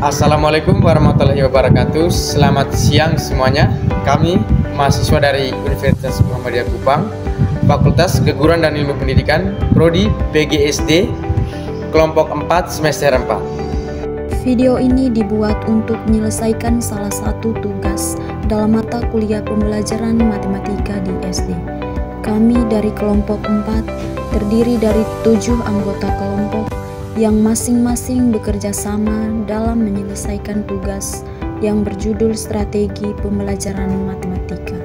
Assalamualaikum warahmatullahi wabarakatuh. Selamat siang semuanya. Kami mahasiswa dari Universitas Muhammadiyah Kupang, Fakultas Keguruan dan Ilmu Pendidikan, Prodi PGSD, kelompok 4 semester 4. Video ini dibuat untuk menyelesaikan salah satu tugas dalam mata kuliah pembelajaran matematika di SD. Kami dari kelompok 4 terdiri dari 7 anggota kelompok yang masing-masing bekerja sama dalam menyelesaikan tugas yang berjudul Strategi Pembelajaran Matematika.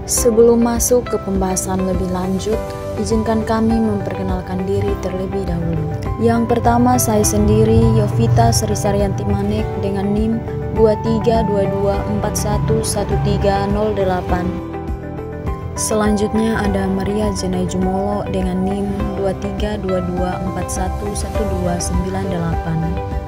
Sebelum masuk ke pembahasan lebih lanjut, izinkan kami memperkenalkan diri terlebih dahulu. Yang pertama, saya sendiri, Yovita Sri Saryanti Manek dengan NIM 2322411308. Selanjutnya ada Maria Jenai Jumolo dengan NIM 2322411298.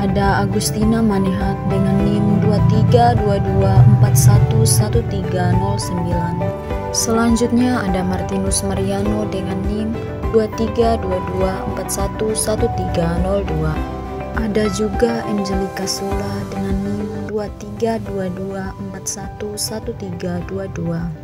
Ada Agustina Manehat dengan NIM 2322411309. Selanjutnya ada Martinus Mariano dengan NIM 2322411302. Ada juga Angelica Sula dengan NIM 2322411322.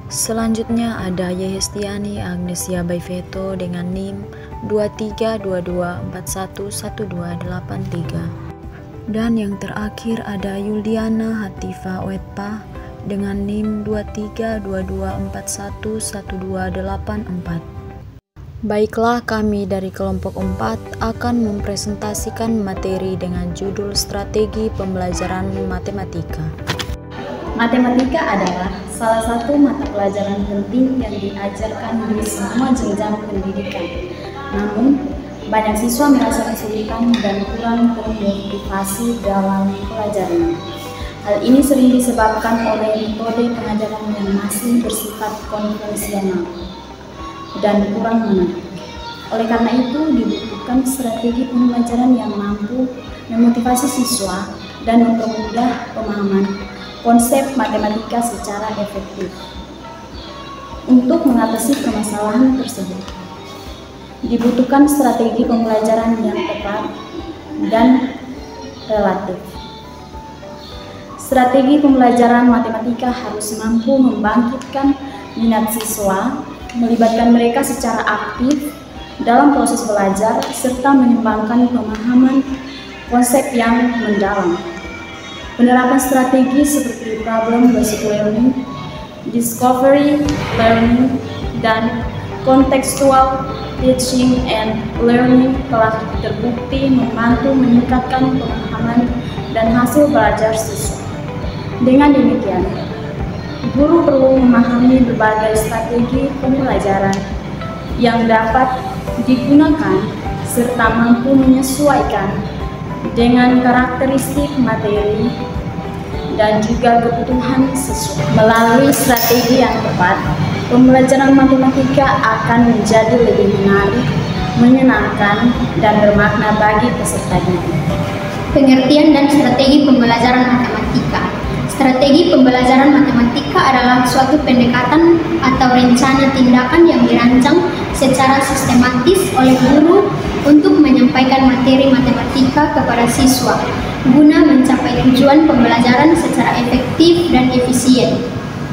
Selanjutnya ada Yehestiani Agnesia Baiveto dengan NIM 2322411283. Dan yang terakhir ada Yuliana Hatifa Wetpa dengan NIM 2322411284. Baiklah, kami dari kelompok 4 akan mempresentasikan materi dengan judul Strategi Pembelajaran Matematika. Matematika adalah salah satu mata pelajaran penting yang diajarkan di semua jenjang pendidikan. Namun, banyak siswa merasa kesulitan dan kurang termotivasi dalam pelajarannya. Hal ini sering disebabkan oleh metode pengajaran yang masih bersifat konvensional dan kurang menarik. Oleh karena itu, dibutuhkan strategi pembelajaran yang mampu memotivasi siswa dan mempermudah pemahaman konsep matematika secara efektif. Untuk mengatasi permasalahan tersebut, dibutuhkan strategi pembelajaran yang tepat dan relatif. Strategi pembelajaran matematika harus mampu membangkitkan minat siswa, melibatkan mereka secara aktif dalam proses belajar, serta mengembangkan pemahaman konsep yang mendalam. Penerapan strategi seperti problem-based learning, discovery learning, dan contextual teaching and learning telah terbukti membantu meningkatkan pemahaman dan hasil belajar siswa. Dengan demikian, guru perlu memahami berbagai strategi pembelajaran yang dapat digunakan serta mampu menyesuaikan dengan karakteristik materi dan juga kebutuhan siswa. Melalui strategi yang tepat, pembelajaran matematika akan menjadi lebih menarik, menyenangkan, dan bermakna bagi peserta didik. Pengertian dan strategi pembelajaran matematika. Strategi pembelajaran matematika adalah suatu pendekatan atau rencana tindakan yang dirancang secara sistematis oleh guru untuk menyampaikan materi matematika kepada siswa guna mencapai tujuan pembelajaran secara efektif dan efisien.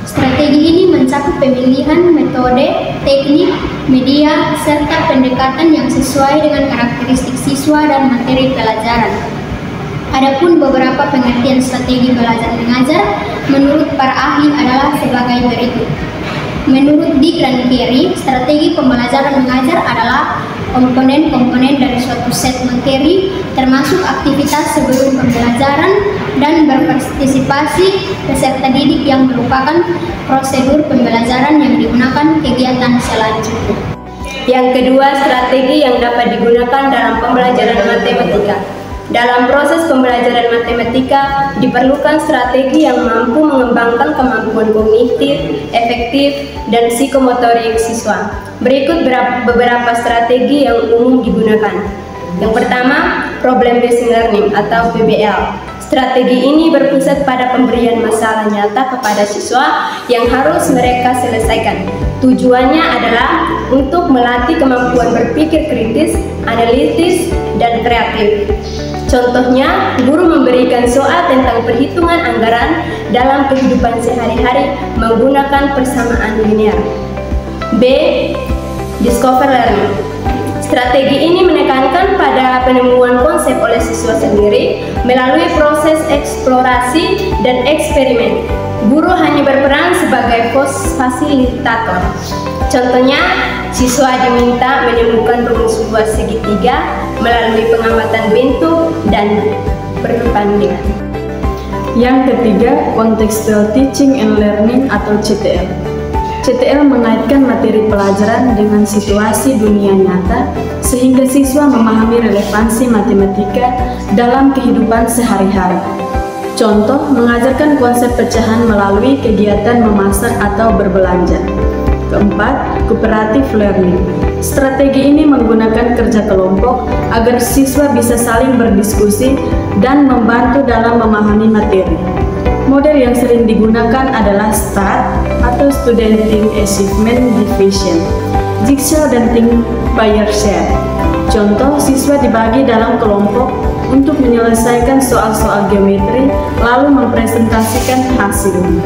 Strategi ini mencakup pemilihan metode, teknik, media, serta pendekatan yang sesuai dengan karakteristik siswa dan materi pelajaran. Adapun beberapa pengertian strategi belajar mengajar menurut para ahli adalah sebagai berikut. Menurut Dick dan Carey, strategi pembelajaran mengajar adalah komponen-komponen dari suatu set materi, termasuk aktivitas sebelum pembelajaran dan berpartisipasi peserta didik yang merupakan prosedur pembelajaran yang digunakan kegiatan selanjutnya. Yang kedua, strategi yang dapat digunakan dalam pembelajaran matematika. Dalam proses pembelajaran matematika, diperlukan strategi yang mampu mengembangkan kemampuan kognitif, efektif, dan psikomotorik siswa. Berikut beberapa strategi yang umum digunakan. Yang pertama, problem based learning atau PBL. Strategi ini berpusat pada pemberian masalah nyata kepada siswa yang harus mereka selesaikan. Tujuannya adalah untuk melatih kemampuan berpikir kritis, analitis, dan kreatif. Contohnya, guru memberikan soal tentang perhitungan anggaran dalam kehidupan sehari-hari menggunakan persamaan linear. B. Discover learning. Strategi ini menekankan pada penemuan konsep oleh siswa sendiri melalui proses eksplorasi dan eksperimen. Guru hanya berperan sebagai fasilitator. Contohnya, siswa diminta menemukan rumus sebuah segitiga melalui pengamatan bentuk dan perbandingan. Yang ketiga, Contextual Teaching and Learning atau CTL. CTL mengaitkan materi pelajaran dengan situasi dunia nyata sehingga siswa memahami relevansi matematika dalam kehidupan sehari-hari. Contoh, mengajarkan konsep pecahan melalui kegiatan memasak atau berbelanja. Keempat, Cooperative Learning. Strategi ini menggunakan kerja kelompok agar siswa bisa saling berdiskusi dan membantu dalam memahami materi. Model yang sering digunakan adalah STAR atau Student Team Achievement Division, Jigsaw dan Think by Yourself. Contoh, siswa dibagi dalam kelompok untuk menyelesaikan soal-soal geometri lalu mempresentasikan hasilnya.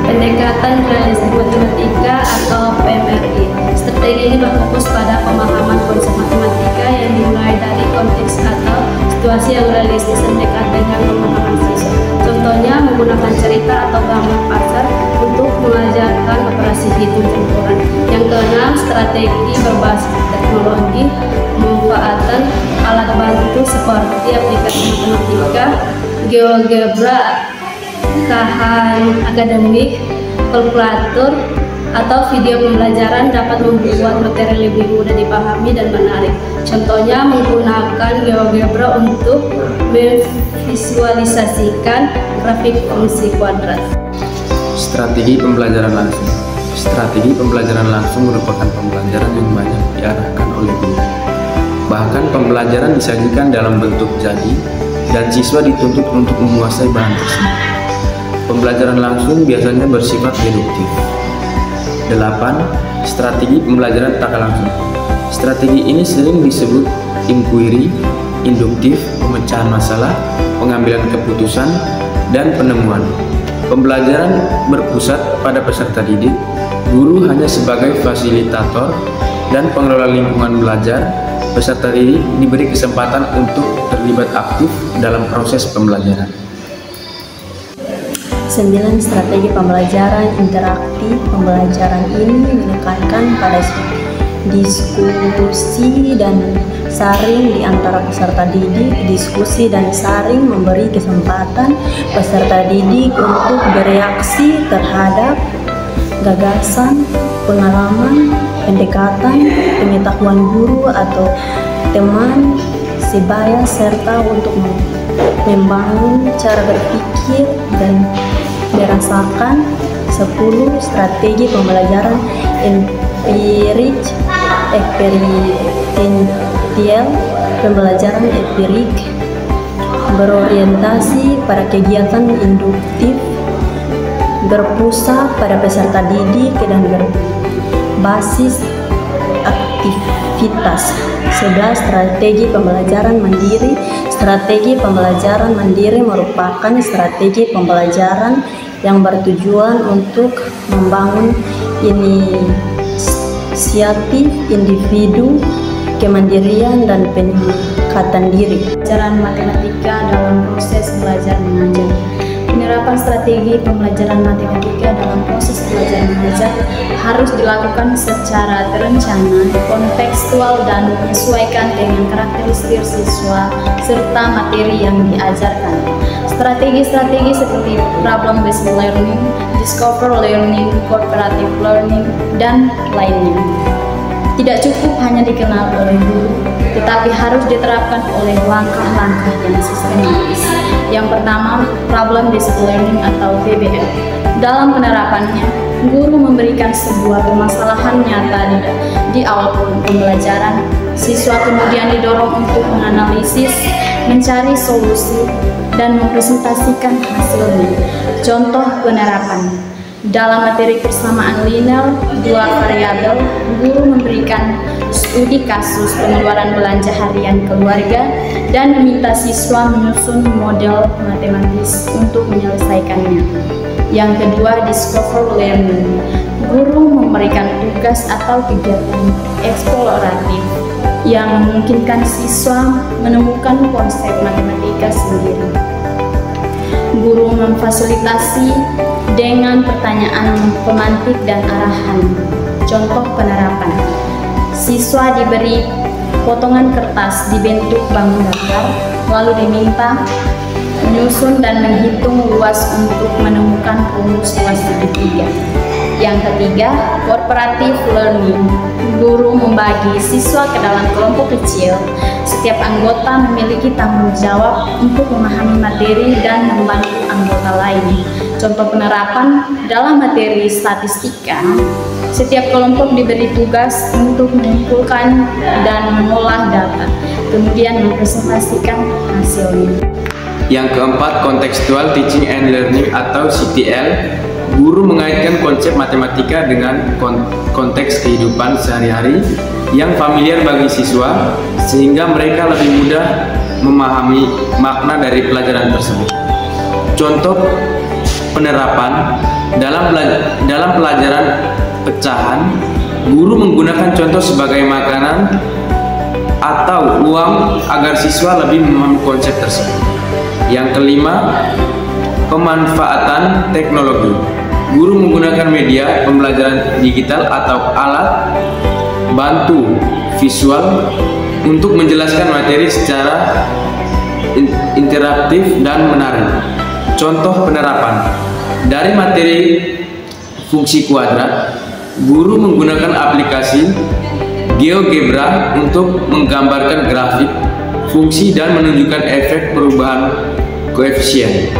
Pendekatan realistik matematika atau PMRI. Strategi ini berfokus pada pemahaman konsep matematika yang dimulai dari konteks atau situasi yang realistis dan dekat dengan pemahaman siswa. Contohnya, menggunakan cerita atau gambar pasar untuk mengajarkan operasi hitung campuran. Yang keenam, strategi berbasis teknologi, pemanfaatan alat bantu seperti aplikasi matematika, GeoGebra, bahan akademik, kalkulator, atau video pembelajaran dapat membuat materi lebih mudah dipahami dan menarik. Contohnya, menggunakan GeoGebra untuk memvisualisasikan grafik fungsi kuadrat. Strategi pembelajaran langsung. Strategi pembelajaran langsung merupakan pembelajaran yang banyak diarahkan oleh guru. Bahkan pembelajaran disajikan dalam bentuk jadi dan siswa dituntut untuk menguasai bahan tersebut. Pembelajaran langsung biasanya bersifat deduktif. 8. Strategi pembelajaran tak langsung. Strategi ini sering disebut inquiry, induktif, pemecahan masalah, pengambilan keputusan, dan penemuan. Pembelajaran berpusat pada peserta didik, guru hanya sebagai fasilitator, dan pengelola lingkungan belajar. Peserta didik diberi kesempatan untuk terlibat aktif dalam proses pembelajaran. 9. Strategi pembelajaran interaktif. Pembelajaran ini menekankan pada diskusi dan saring di antara peserta didik. Diskusi dan saring memberi kesempatan peserta didik untuk bereaksi terhadap gagasan, pengalaman, pendekatan, pengetahuan guru atau teman sebaya, serta untuk membangun cara berpikir dan merasakan. 10. Strategi pembelajaran empirik eksperimental. Pembelajaran empirik berorientasi pada kegiatan induktif, berpusat pada peserta didik dan berbasis aktivitas. 11. Strategi pembelajaran mandiri. Strategi pembelajaran mandiri merupakan strategi pembelajaran yang bertujuan untuk membangun inisiatif individu, kemandirian, dan peningkatan diri. Pembelajaran matematika dalam proses belajar mengajar. Penerapan strategi pembelajaran matematika dalam proses belajar mengajar harus dilakukan secara terencana, kontekstual, dan menyesuaikan dengan karakteristik siswa serta materi yang diajarkan. Strategi-strategi seperti problem-based learning, discover learning, cooperative learning, dan lainnya tidak cukup hanya dikenal oleh guru, tetapi harus diterapkan oleh langkah-langkah yang sistematis. Yang pertama, problem-based learning atau PBL. Dalam penerapannya, guru memberikan sebuah permasalahan nyata di awal pembelajaran, Siswa kemudian didorong untuk menganalisis, mencari solusi, dan mempresentasikan hasilnya. Contoh penerapan. Dalam materi persamaan linear dua variabel, guru memberikan studi kasus pengeluaran belanja harian keluarga dan meminta siswa menyusun model matematis untuk menyelesaikannya. Yang kedua, discover learning. Guru memberikan tugas atau kegiatan eksploratif yang memungkinkan siswa menemukan konsep matematika sendiri. Guru memfasilitasi dengan pertanyaan pemantik dan arahan. Contoh penerapan. Siswa diberi potongan kertas dibentuk bangun datar, lalu diminta menyusun dan menghitung luas untuk menemukan rumus luas segitiga. Yang ketiga, cooperative learning. Guru membagi siswa ke dalam kelompok kecil. Setiap anggota memiliki tanggung jawab untuk memahami materi dan membantu anggota lain. Contoh penerapan dalam materi statistika, setiap kelompok diberi tugas untuk mengumpulkan dan mengolah data, kemudian mempresentasikan hasilnya. Yang keempat, contextual teaching and learning atau CTL. Guru mengaitkan konsep matematika dengan konteks kehidupan sehari-hari yang familiar bagi siswa, sehingga mereka lebih mudah memahami makna dari pelajaran tersebut. Contoh penerapan dalam pelajaran pecahan, guru menggunakan contoh sebagai makanan atau uang agar siswa lebih memahami konsep tersebut. Yang kelima, pemanfaatan teknologi. Guru menggunakan media pembelajaran digital atau alat bantu visual untuk menjelaskan materi secara interaktif dan menarik. Contoh penerapan. Dari materi fungsi kuadrat, guru menggunakan aplikasi GeoGebra untuk menggambarkan grafik, fungsi, dan menunjukkan efek perubahan koefisien.